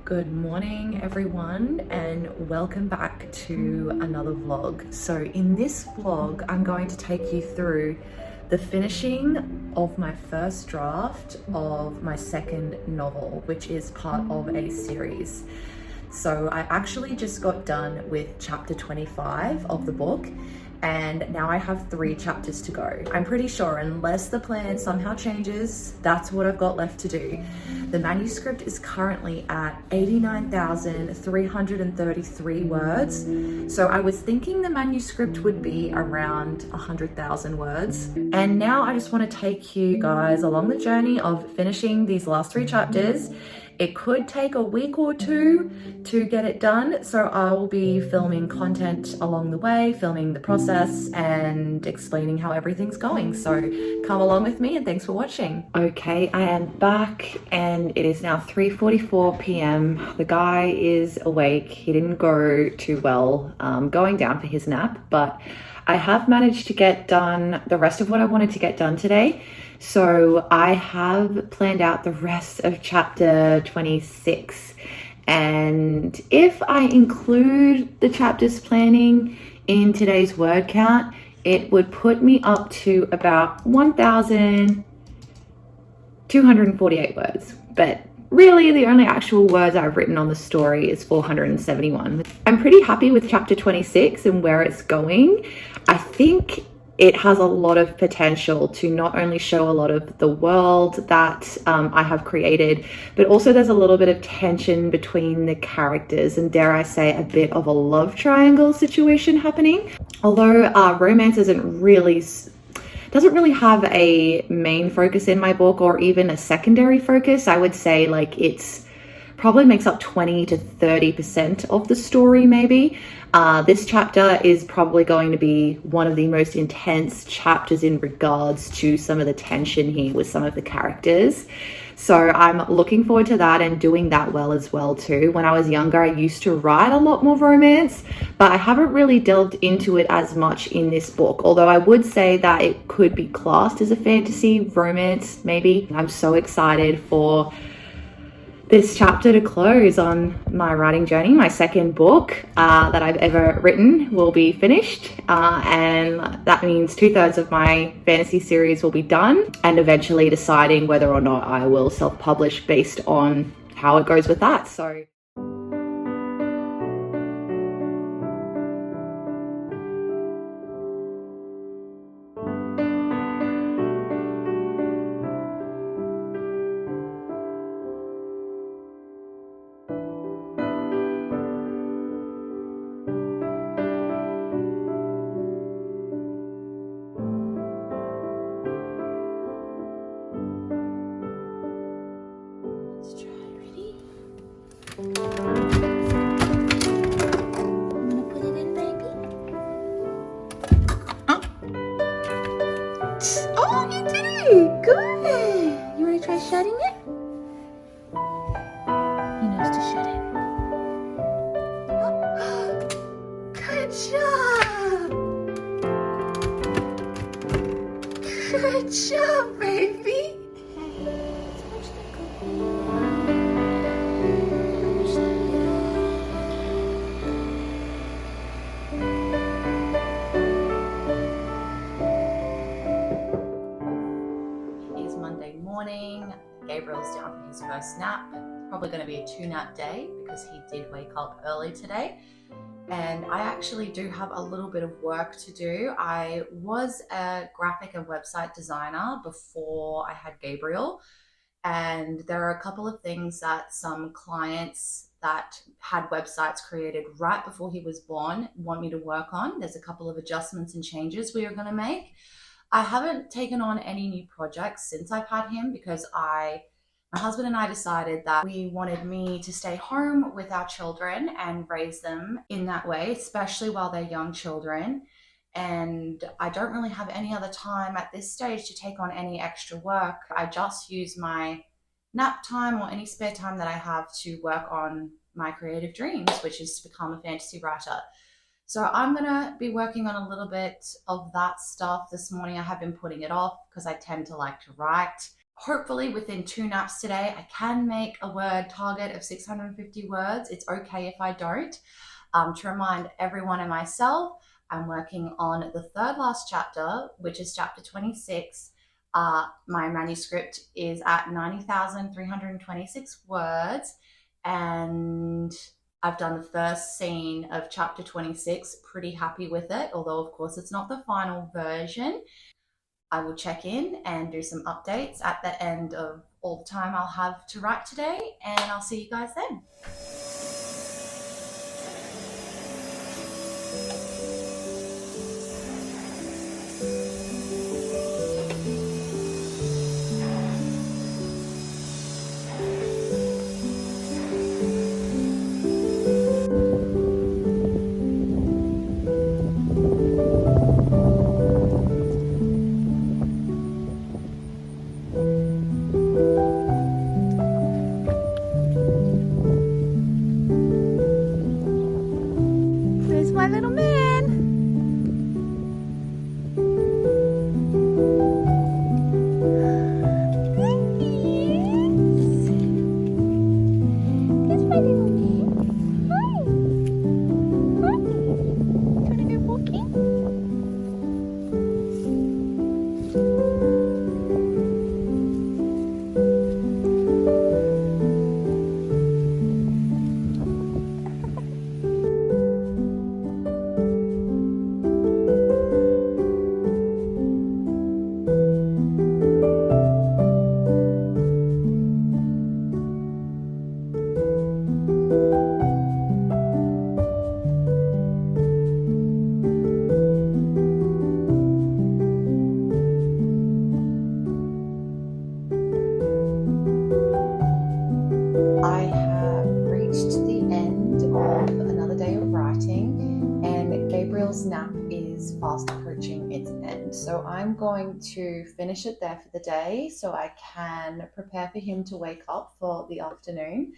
Good morning everyone, and welcome back to another vlog. So in this vlog I'm going to take you through the finishing of my first draft of my second novel, which is part of a series. So I actually just got done with chapter 25 of the book, and now I have 3 chapters to go. I'm pretty sure unless the plan somehow changes, that's what I've got left to do. The manuscript is currently at 89,333 words. So I was thinking the manuscript would be around 100,000 words. And now I just want to take you guys along the journey of finishing these last 3 chapters. It could take a week or 2 to get it done, so I will be filming content along the way, filming the process and explaining how everything's going. So come along with me and thanks for watching. Okay, I am back and it is now 3:44 p.m. The guy is awake. He didn't go too well going down for his nap, but I have managed to get done the rest of what I wanted to get done today. So I have planned out the rest of chapter 26. And if I include the chapters planning in today's word count, it would put me up to about 1,248 words. But really, the only actual words I've written on the story is 471. I'm pretty happy with chapter 26 and where it's going. I think it has a lot of potential to not only show a lot of the world that I have created, but also there's a little bit of tension between the characters and, dare I say, a bit of a love triangle situation happening. Although romance doesn't really have a main focus in my book or even a secondary focus. I would say like it's probably makes up 20 to 30% of the story maybe. This chapter is probably going to be one of the most intense chapters in regards to some of the tension here with some of the characters. So I'm looking forward to that and doing that well as well too. When I was younger, I used to write a lot more romance, but I haven't really delved into it as much in this book. Although I would say that it could be classed as a fantasy romance, maybe. I'm so excited for this chapter to close on my writing journey. My second book that I've ever written will be finished, and that means 2/3 of my fantasy series will be done, and eventually deciding whether or not I will self-publish based on how it goes with that. So oh, you did it! Good! You want to try shutting it? He knows to shut it. Good job! Good job, baby! Morning. Gabriel's down for his first nap. Probably going to be a 2-nap day because he did wake up early today. And I actually do have a little bit of work to do. I was a graphic and website designer before I had Gabriel, and there are a couple of things that some clients that had websites created right before he was born want me to work on. There's a couple of adjustments and changes we are going to make. I haven't taken on any new projects since I've had him because my husband and I decided that we wanted me to stay home with our children and raise them in that way, especially while they're young children. And I don't really have any other time at this stage to take on any extra work. I just use my nap time or any spare time that I have to work on my creative dreams, which is to become a fantasy writer. So I'm gonna be working on a little bit of that stuff this morning. I have been putting it off because I tend to like to write. hopefully within 2 naps today, I can make a word target of 650 words. It's okay if I don't. To remind everyone and myself, I'm working on the third last chapter, which is chapter 26. My manuscript is at 90,326 words, and I've done the first scene of chapter 26. Pretty happy with it, although of course it's not the final version. I will check in and do some updates at the end of all the time I'll have to write today, and I'll see you guys then. There's my little man. There's my little man. Hi. Hi. Do you want to go walking? I have reached the end of another day of writing, and Gabriel's nap is fast approaching its end. So I'm going to finish it there for the day so I can prepare for him to wake up for the afternoon.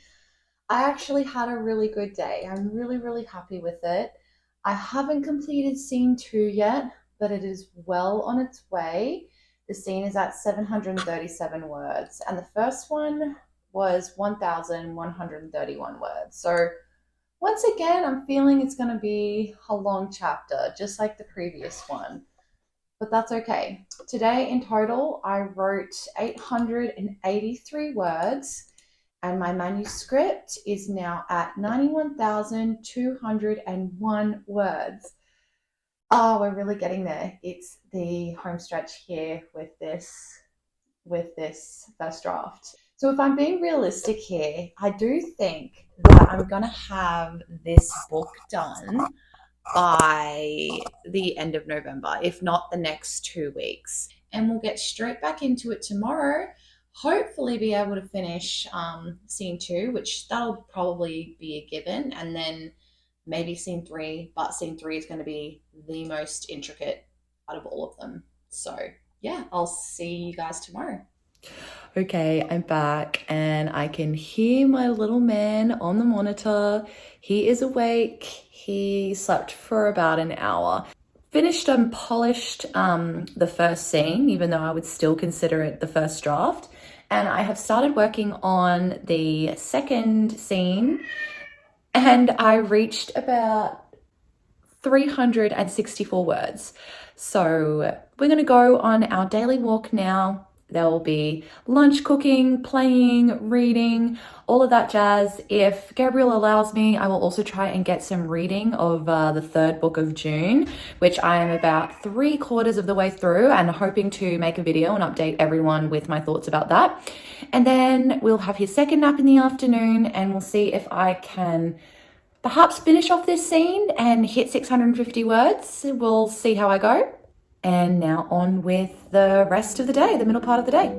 I actually had a really good day. I'm really, really happy with it. I haven't completed scene 2 yet, but it is well on its way. The scene is at 737 words, and the first one was 1,131 words. So once again, I'm feeling it's going to be a long chapter, just like the previous one. But that's okay. Today in total, I wrote 883 words, and my manuscript is now at 91,201 words. Oh, we're really getting there. It's the home stretch here with this first draft. So if I'm being realistic here, I do think that I'm going to have this book done by the end of November, if not the next 2 weeks. And we'll get straight back into it tomorrow. Hopefully be able to finish scene 2, which that'll probably be a given, and then maybe scene 3, but scene 3 is going to be the most intricate out of all of them. So yeah, I'll see you guys tomorrow. Okay, I'm back and I can hear my little man on the monitor. He is awake. He slept for about an hour. Finished and polished the first scene, even though I would still consider it the first draft. And I have started working on the second scene, and I reached about 364 words. So we're going to go on our daily walk now. There will be lunch cooking, playing, reading, all of that jazz. If Gabriel allows me, I will also try and get some reading of the third book of June, which I am about 3/4 of the way through, and hoping to make a video and update everyone with my thoughts about that. And then we'll have his second nap in the afternoon, and we'll see if I can perhaps finish off this scene and hit 650 words. We'll see how I go. And now on with the rest of the day, the middle part of the day.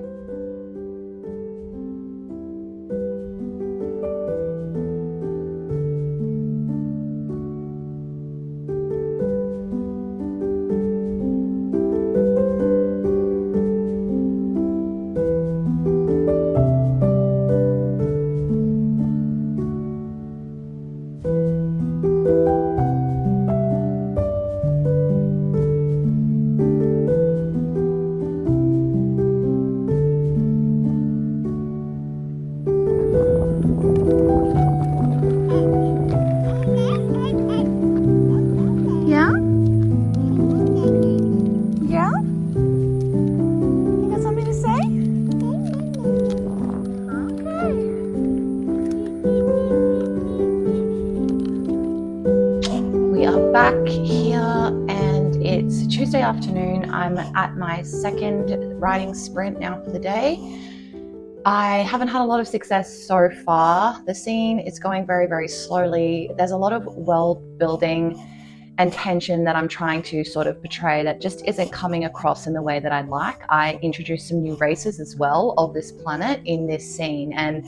back here and it's Tuesday afternoon. I'm at my second writing sprint now for the day. I haven't had a lot of success so far. The scene is going very, very slowly. There's a lot of world building and tension that I'm trying to sort of portray that just isn't coming across in the way that I'd like. I introduced some new races as well of this planet in this scene, and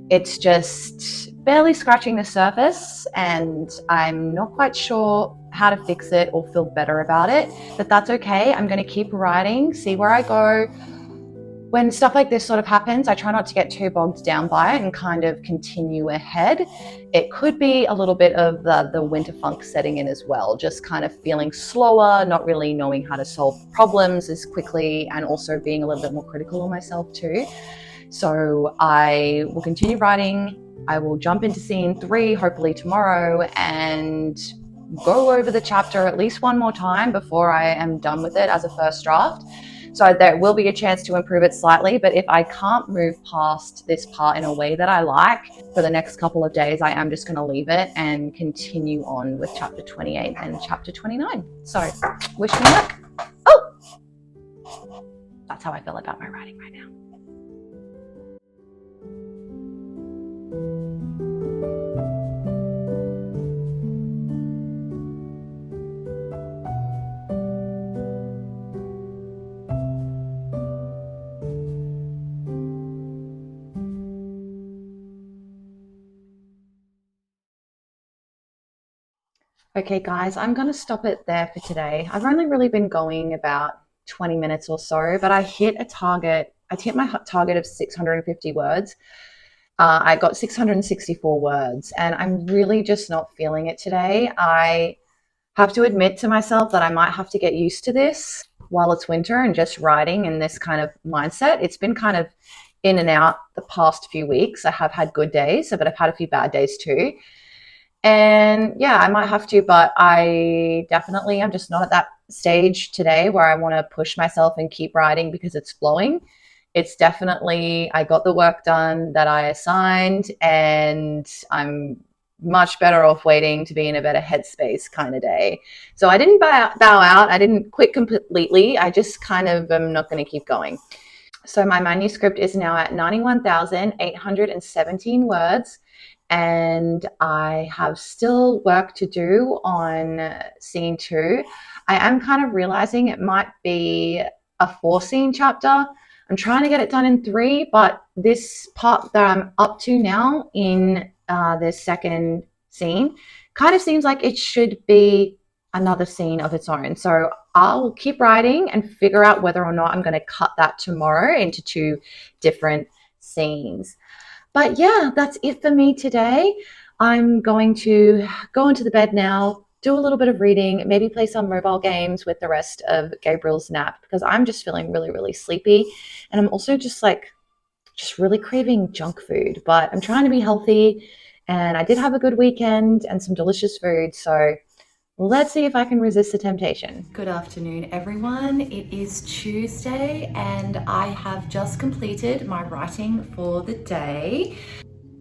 it's just barely scratching the surface, and I'm not quite sure how to fix it or feel better about it, but that's okay. I'm going to keep writing, see where I go. When stuff like this sort of happens, I try not to get too bogged down by it and kind of continue ahead. It could be a little bit of the winter funk setting in as well, just kind of feeling slower, not really knowing how to solve problems as quickly, and also being a little bit more critical of myself too. So I will continue writing. I will jump into scene 3, hopefully tomorrow, and go over the chapter at least one more time before I am done with it as a first draft. So there will be a chance to improve it slightly, but if I can't move past this part in a way that I like for the next couple of days, I am just going to leave it and continue on with chapter 28 and chapter 29. So wish me luck. Oh, that's how I feel about my writing right now. Okay guys, I'm going to stop it there for today. I've only really been going about 20 minutes or so, but I hit my target of 650 words. I got 664 words, and I'm really just not feeling it today. I have to admit to myself that I might have to get used to this while it's winter and just writing in this kind of mindset. It's been kind of in and out the past few weeks. I have had good days, but I've had a few bad days too. And yeah, I might have to, but I'm just not at that stage today where I want to push myself and keep writing because it's flowing. It's definitely, I got the work done that I assigned, and I'm much better off waiting to be in a better headspace kind of day. So I didn't bow out. I didn't quit completely. I just kind of am not going to keep going. So my manuscript is now at 91,817 words. And I have still work to do on scene 2. I am kind of realizing it might be a 4-scene chapter. I'm trying to get it done in 3, but this part that I'm up to now in the second scene kind of seems like it should be another scene of its own. So I'll keep writing and figure out whether or not I'm going to cut that tomorrow into 2 different scenes. But yeah, that's it for me today. I'm going to go into the bed now, do a little bit of reading, maybe play some mobile games with the rest of Gabriel's nap, because I'm just feeling really, really sleepy. And I'm also just really craving junk food, but I'm trying to be healthy. And I did have a good weekend and some delicious food. So let's see if I can resist the temptation. Good afternoon, everyone. It is Tuesday and I have just completed my writing for the day.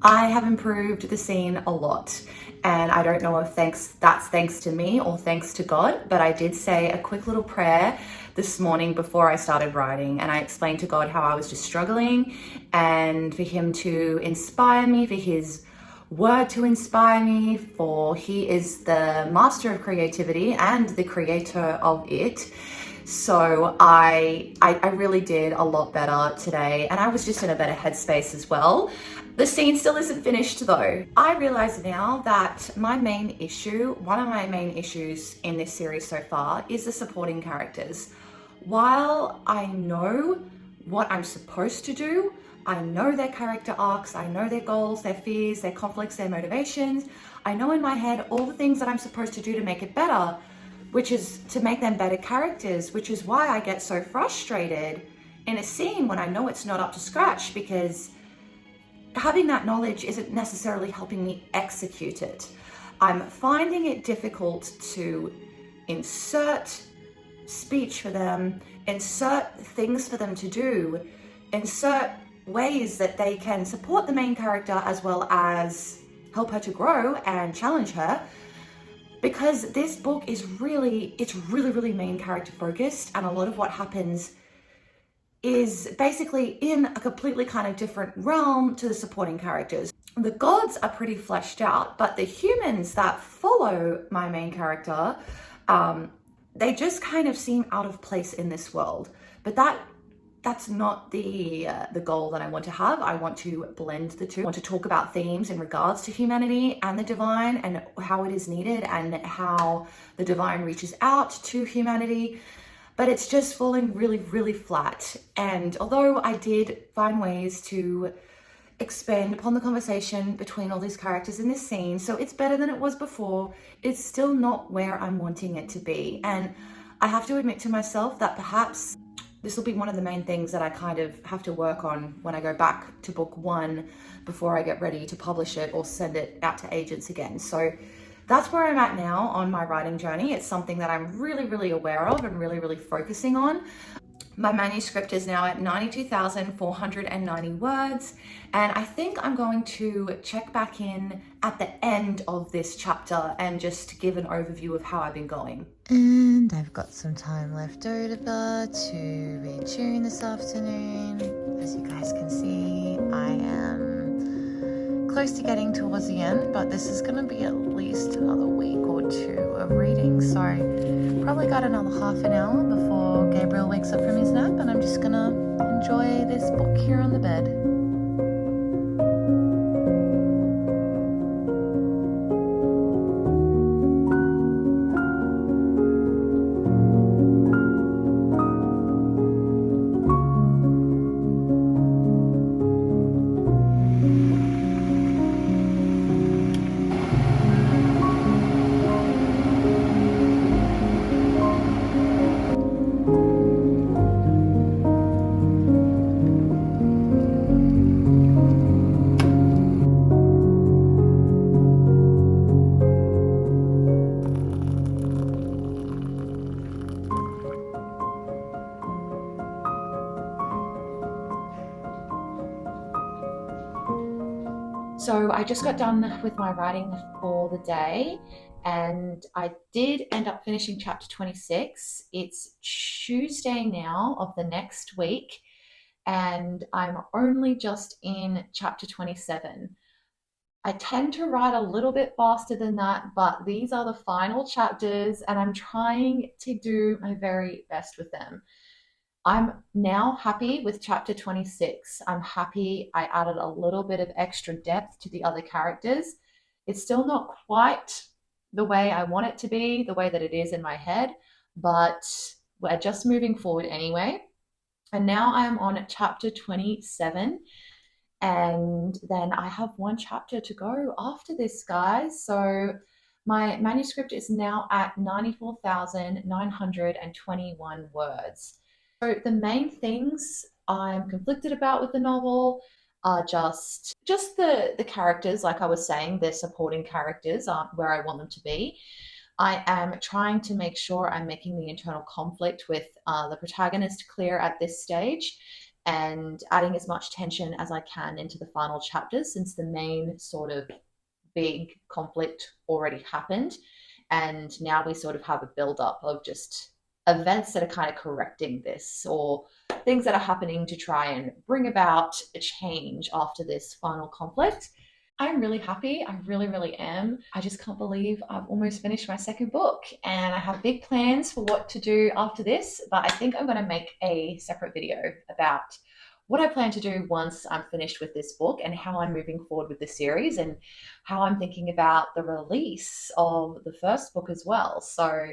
I have improved the scene a lot, and I don't know if that's thanks to me or thanks to God, but I did say a quick little prayer this morning before I started writing, and I explained to God how I was just struggling, and for him to inspire me, for his word to inspire me, for he is the master of creativity and the creator of it. So I really did a lot better today, and I was just in a better headspace as well. The scene still isn't finished though. I realize now that one of my main issues in this series so far is the supporting characters. While I know what I'm supposed to do, I know their character arcs, I know their goals, their fears, their conflicts, their motivations. I know in my head all the things that I'm supposed to do to make it better, which is to make them better characters, which is why I get so frustrated in a scene when I know it's not up to scratch, because having that knowledge isn't necessarily helping me execute it. I'm finding it difficult to insert speech for them, insert things for them to do, insert ways that they can support the main character as well as help her to grow and challenge her. because this book is really, it's really, really main character focused, and a lot of what happens is basically in a completely kind of different realm to the supporting characters. The gods are pretty fleshed out, but the humans that follow my main character, they just kind of seem out of place in this world. But that's not the goal that I want to have. I want to blend the two. I want to talk about themes in regards to humanity and the divine and how it is needed and how the divine reaches out to humanity. But it's just falling really, really flat. And although I did find ways to expand upon the conversation between all these characters in this scene, so it's better than it was before, it's still not where I'm wanting it to be. And I have to admit to myself that perhaps this will be one of the main things that I kind of have to work on when I go back to book one before I get ready to publish it or send it out to agents again. So that's where I'm at now on my writing journey. It's something that I'm really, really aware of and really, really focusing on. My manuscript is now at 92,490 words, and I think I'm going to check back in at the end of this chapter and just give an overview of how I've been going. And I've got some time left over to read June this afternoon. As you guys can see, I am close to getting towards the end, but this is going to be at least another week or two of reading, so probably got another half an hour before Gabriel wakes up from his nap, and I'm just going to enjoy this book here on the bed. So I just got done with my writing for the day, and I did end up finishing chapter 26. It's Tuesday now of the next week, and I'm only just in chapter 27. I tend to write a little bit faster than that, but these are the final chapters, and I'm trying to do my very best with them. I'm now happy with chapter 26. I'm happy I added a little bit of extra depth to the other characters. It's still not quite the way I want it to be, the way that it is in my head, but we're just moving forward anyway. And now I'm on chapter 27, and then I have one chapter to go after this, guys. So my manuscript is now at 94,921 words. So the main things I'm conflicted about with the novel are just the characters. Like I was saying, their supporting characters aren't where I want them to be. I am trying to make sure I'm making the internal conflict with the protagonist clear at this stage, and adding as much tension as I can into the final chapters, since the main sort of big conflict already happened. And now we sort of have a build up of just events that are kind of correcting this, or things that are happening to try and bring about a change after this final conflict. I'm really happy. I really, really am. I just can't believe I've almost finished my second book, and I have big plans for what to do after this, but I think I'm going to make a separate video about what I plan to do once I'm finished with this book, and how I'm moving forward with the series, and how I'm thinking about the release of the first book as well. So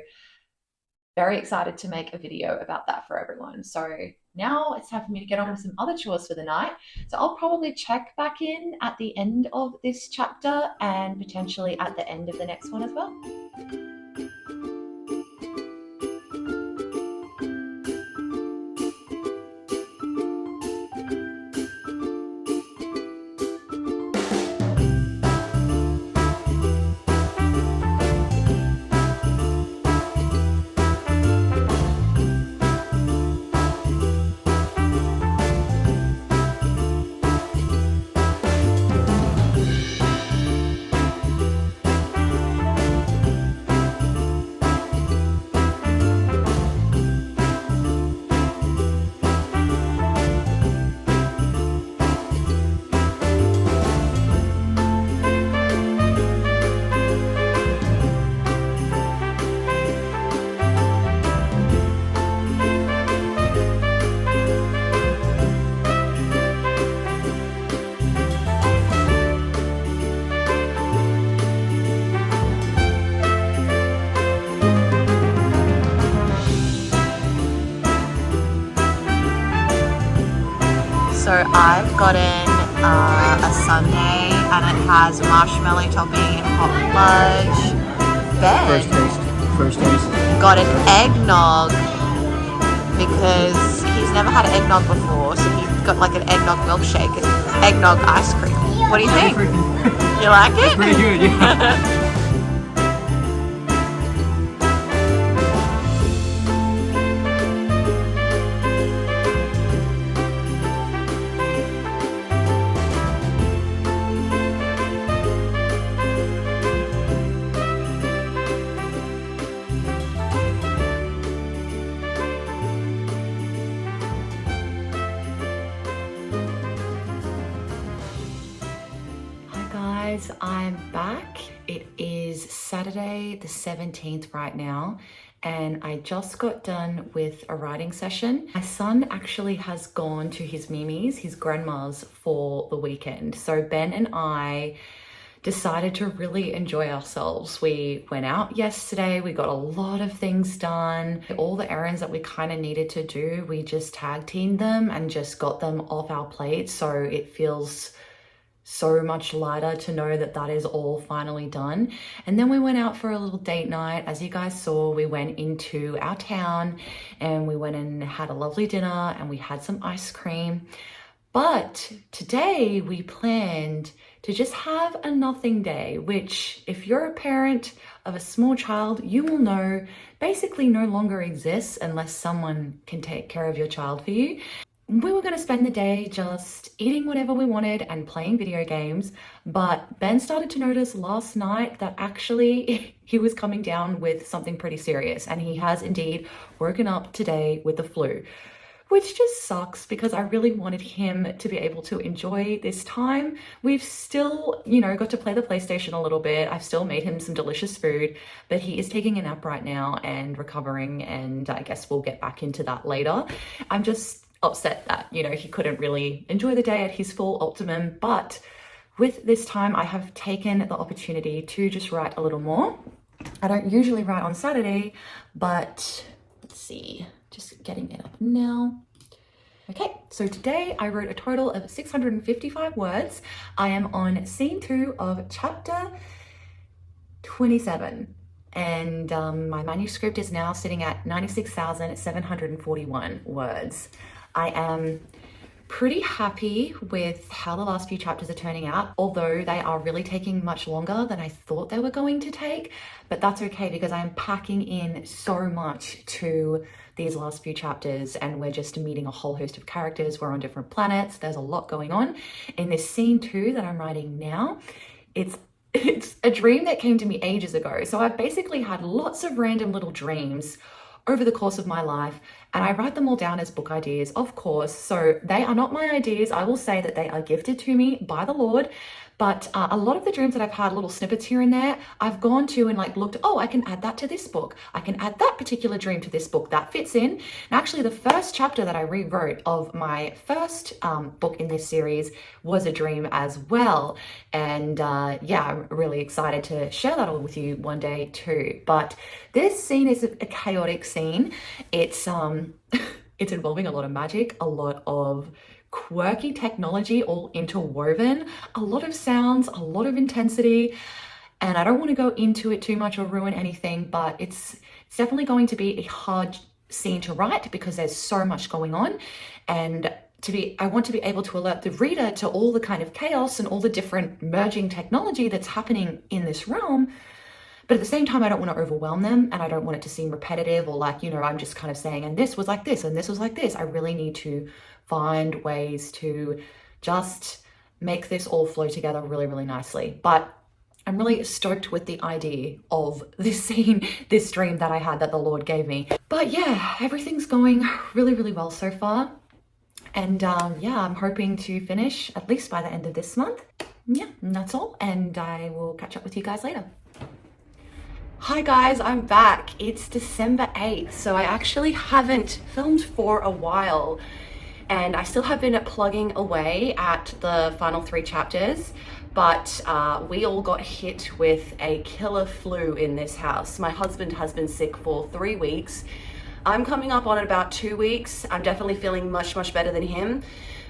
very excited to make a video about that for everyone. So now it's time for me to get on with some other chores for the night. So I'll probably check back in at the end of this chapter, and potentially at the end of the next one as well. gotten a sundae and it has marshmallow topping and hot fudge. Ben First taste. got an eggnog because he's never had an eggnog before, so he got like an eggnog milkshake and eggnog ice cream. What do you think? You like it? Pretty good, yeah. I'm back. It is Saturday the 17th right now, and I just got done with a writing session. My son actually has gone to his Mimi's, his grandma's, for the weekend. So Ben and I decided to really enjoy ourselves. We went out yesterday, we got a lot of things done. All the errands that we kind of needed to do, we just tag teamed them and just got them off our plate. So it feels so much lighter to know that that is all finally done. And then we went out for a little date night. As you guys saw, we went into our town and we went and had a lovely dinner and we had some ice cream. But today we planned to just have a nothing day, which if you're a parent of a small child, you will know basically no longer exists unless someone can take care of your child for you. We were going to spend the day just eating whatever we wanted and playing video games, but Ben started to notice last night that actually he was coming down with something pretty serious, and he has indeed woken up today with the flu, which just sucks because I really wanted him to be able to enjoy this time. We've still, got to play the PlayStation a little bit. I've still made him some delicious food, but he is taking a nap right now and recovering, and I guess we'll get back into that later. I'm just upset that, he couldn't really enjoy the day at his full optimum, but with this time I have taken the opportunity to just write a little more. I don't usually write on Saturday, but let's see, just getting it up now. Okay, so today I wrote a total of 655 words. I am on scene 2 of chapter 27. And my manuscript is now sitting at 96,741 words. I am pretty happy with how the last few chapters are turning out, although they are really taking much longer than I thought they were going to take. But that's okay because I'm packing in so much to these last few chapters, and we're just meeting a whole host of characters. We're on different planets. There's a lot going on. In this scene 2 that I'm writing now, it's a dream that came to me ages ago. So I've basically had lots of random little dreams over the course of my life, and I write them all down as book ideas, of course. So they are not my ideas. I will say that they are gifted to me by the Lord. But a lot of the dreams that I've had, little snippets here and there, I've gone to and looked, oh, I can add that to this book. I can add that particular dream to this book. That fits in. And actually, the first chapter that I rewrote of my first book in this series was a dream as well. And yeah, I'm really excited to share that all with you one day too. But this scene is a chaotic scene. It's it's involving a lot of magic, a lot of quirky technology all interwoven, a lot of sounds, a lot of intensity, and I don't want to go into it too much or ruin anything, but it's definitely going to be a hard scene to write because there's so much going on, and I want to be able to alert the reader to all the kind of chaos and all the different merging technology that's happening in this realm. But at the same time, I don't want to overwhelm them, and I don't want it to seem repetitive or I'm just kind of saying, and this was like this, and this was like this. I really need to find ways to just make this all flow together really, really nicely. But I'm really stoked with the idea of this scene, this dream that I had that the Lord gave me. But yeah, everything's going really, really well so far. And yeah, I'm hoping to finish at least by the end of this month. Yeah, and that's all. And I will catch up with you guys later. Hi guys, I'm back. It's December 8th, so I actually haven't filmed for a while, and I still have been plugging away at the final 3 chapters, but we all got hit with a killer flu in this house. My husband has been sick for 3 weeks. I'm coming up on about 2 weeks. I'm definitely feeling much, much better than him,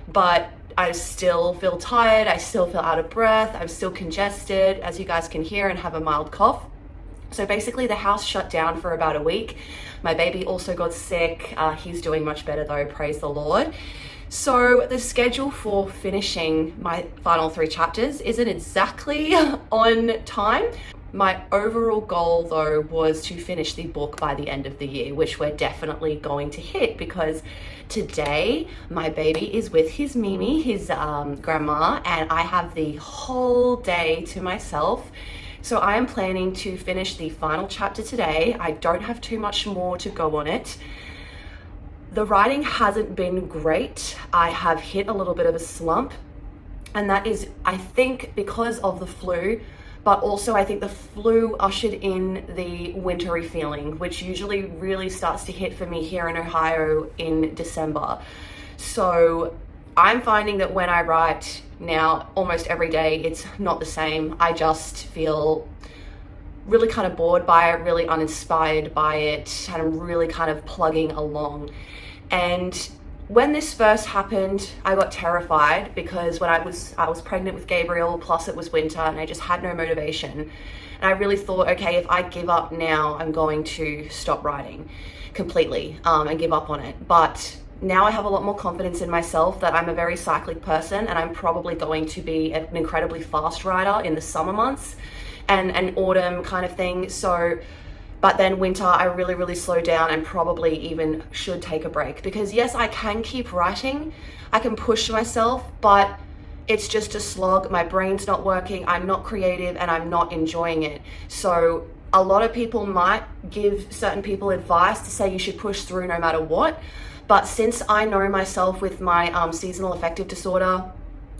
but I still feel tired, I still feel out of breath, I'm still congested, as you guys can hear, and have a mild cough. So basically the house shut down for about a week. My baby also got sick. He's doing much better though, praise the Lord. So the schedule for finishing my final 3 chapters isn't exactly on time. My overall goal though was to finish the book by the end of the year, which we're definitely going to hit, because today my baby is with his Mimi, his grandma, and I have the whole day to myself. So I am planning to finish the final chapter today. I don't have too much more to go on it. The writing hasn't been great. I have hit a little bit of a slump, and that is, I think, because of the flu, but also I think the flu ushered in the wintry feeling, which usually really starts to hit for me here in Ohio in December. So I'm finding that when I write now almost every day, it's not the same. I just feel really kind of bored by it, really uninspired by it, and I'm really kind of plugging along. And when this first happened, I got terrified, because when I was pregnant with Gabriel, plus it was winter, and I just had no motivation. And I really thought, okay, if I give up now, I'm going to stop writing completely and give up on it. But now I have a lot more confidence in myself that I'm a very cyclic person, and I'm probably going to be an incredibly fast writer in the summer months and autumn kind of thing. So, but then winter, I really slow down and probably even should take a break, because yes, I can keep writing, I can push myself, but it's just a slog. My brain's not working, I'm not creative, and I'm not enjoying it. So a lot of people might give certain people advice to say you should push through no matter what. But since I know myself with my seasonal affective disorder,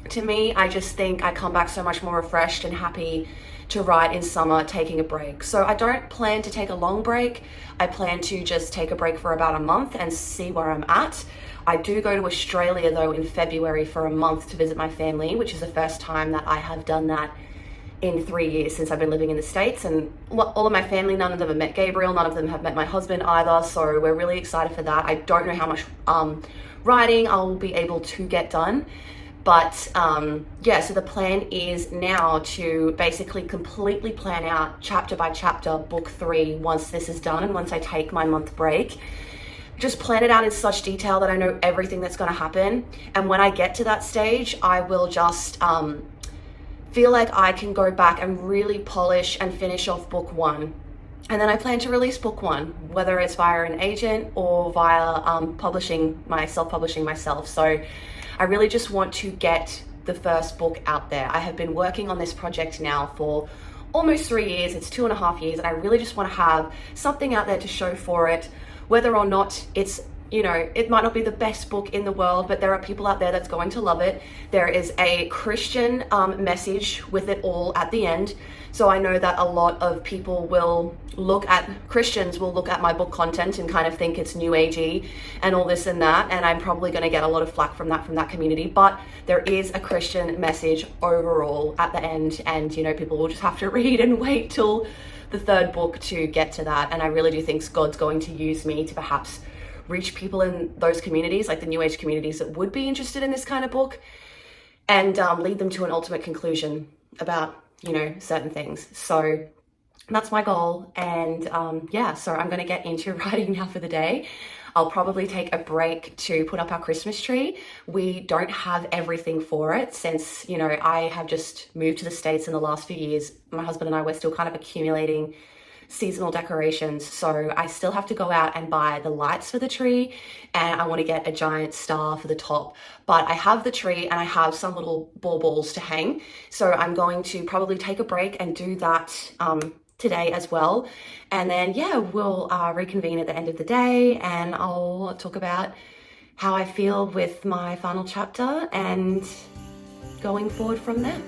to me, I just think I come back so much more refreshed and happy to write in summer, taking a break. So I don't plan to take a long break. I plan to just take a break for about a month and see where I'm at. I do go to Australia though in February for a month to visit my family, which is the first time that I have done that in 3 years since I've been living in the States. And all of my family, none of them have met Gabriel, none of them have met my husband either. So we're really excited for that. I don't know how much writing I'll be able to get done. But yeah, so the plan is now to basically completely plan out chapter by chapter, book 3, once this is done and once I take my month break. Just plan it out in such detail that I know everything that's going to happen. And when I get to that stage, I will just feel like I can go back and really polish and finish off book 1. And then I plan to release book 1, whether it's via an agent or via self-publishing myself. So I really just want to get the first book out there. I have been working on this project now for almost 3 years. It's 2.5 years, and I really just want to have something out there to show for it, whether or not it's, you know, it might not be the best book in the world, but there are people out there that's going to love it. There is a Christian message with it all at the end. So I know that a lot of people Christians will look at my book content and kind of think it's new agey and all this and that. And I'm probably going to get a lot of flack from that community. But there is a Christian message overall at the end. And, you know, people will just have to read and wait till the 3rd book to get to that. And I really do think God's going to use me to perhaps reach people in those communities, like the new age communities that would be interested in this kind of book, and lead them to an ultimate conclusion about, you know, certain things. So that's my goal. And yeah, so I'm going to get into writing now for the day. I'll probably take a break to put up our Christmas tree. We don't have everything for it since, you know, I have just moved to the States in the last few years. My husband and I, we're still kind of accumulating seasonal decorations, so I still have to go out and buy the lights for the tree, and I want to get a giant star for the top. But I have the tree and I have some little baubles to hang, so I'm going to probably take a break and do that today as well. And then yeah, we'll reconvene at the end of the day, and I'll talk about how I feel with my final chapter and going forward from there.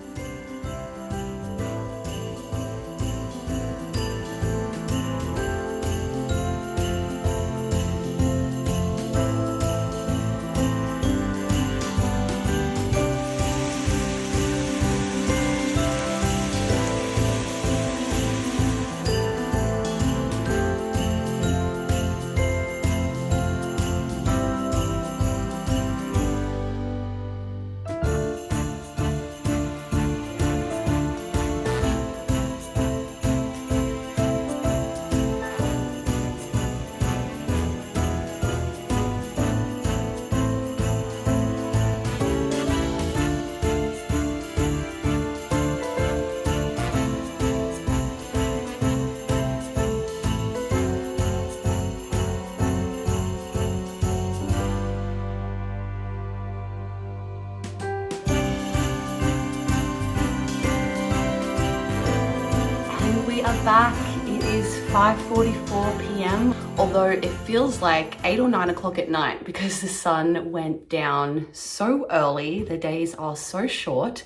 are back. It is 5:44 p.m. although it feels like 8 or 9 o'clock at night because the sun went down so early. The days are so short,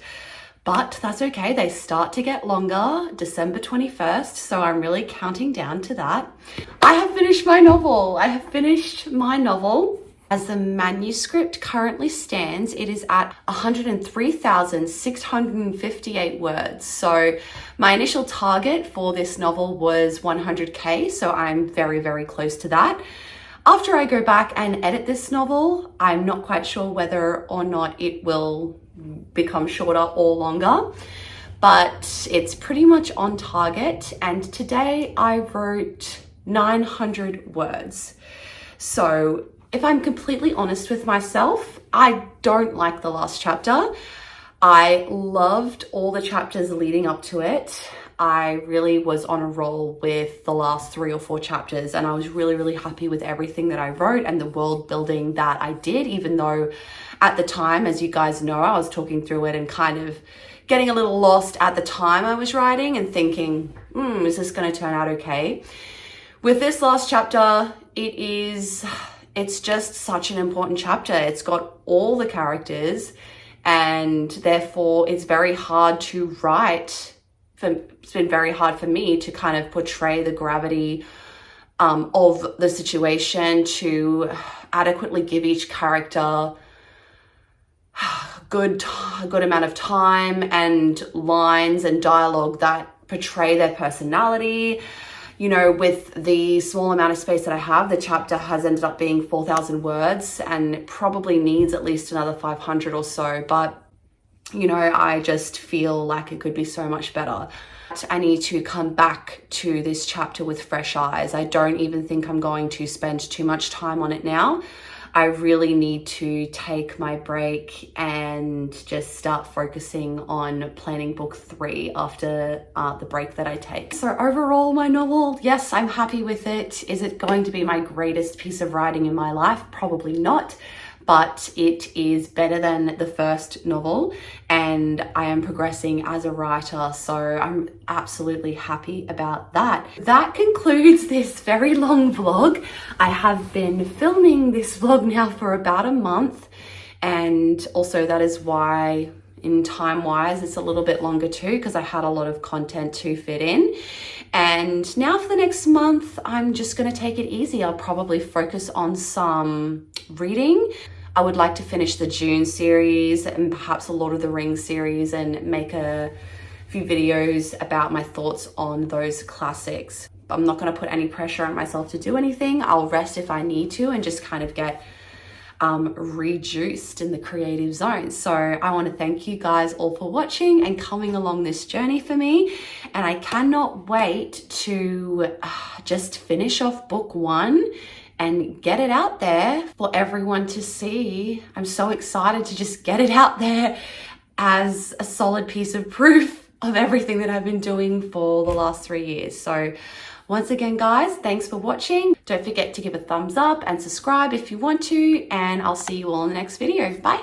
but that's okay. They start to get longer, December 21st, so I'm really counting down to that. I have finished my novel. As the manuscript currently stands, it is at 103,658 words. So my initial target for this novel was 100K, so I'm very, very close to that. After I go back and edit this novel, I'm not quite sure whether or not it will become shorter or longer, but it's pretty much on target. And today I wrote 900 words. So if I'm completely honest with myself, I don't like the last chapter. I loved all the chapters leading up to it. I really was on a roll with the last 3 or 4 chapters, and I was really, really happy with everything that I wrote and the world building that I did, even though at the time, as you guys know, I was talking through it and kind of getting a little lost at the time I was writing and thinking, is this going to turn out okay? With this last chapter, it's just such an important chapter. It's got all the characters, and therefore it's very hard to write. It's been very hard for me to kind of portray the gravity of the situation, to adequately give each character a good amount of time and lines and dialogue that portray their personality. You know, with the small amount of space that I have, the chapter has ended up being 4,000 words and it probably needs at least another 500 or so. But, you know, I just feel like it could be so much better. I need to come back to this chapter with fresh eyes. I don't even think I'm going to spend too much time on it now. I really need to take my break and just start focusing on planning book 3 after the break that I take. So overall, my novel, yes, I'm happy with it. Is it going to be my greatest piece of writing in my life? Probably not, but it is better than the first novel and I am progressing as a writer, so I'm absolutely happy about that. That concludes this very long vlog. I have been filming this vlog now for about a month, and also that is why in time-wise it's a little bit longer too, because I had a lot of content to fit in. And now for the next month, I'm just going to take it easy. I'll probably focus on some reading. I would like to finish the June series and perhaps a Lord of the Rings series and make a few videos about my thoughts on those classics. I'm not going to put any pressure on myself to do anything. I'll rest if I need to and just kind of get rejuiced in the creative zone. So I want to thank you guys all for watching and coming along this journey for me. And I cannot wait to just finish off book 1 and get it out there for everyone to see. I'm so excited to just get it out there as a solid piece of proof of everything that I've been doing for the last 3 years. So once again, guys, thanks for watching. Don't forget to give a thumbs up and subscribe if you want to, and I'll see you all in the next video. Bye.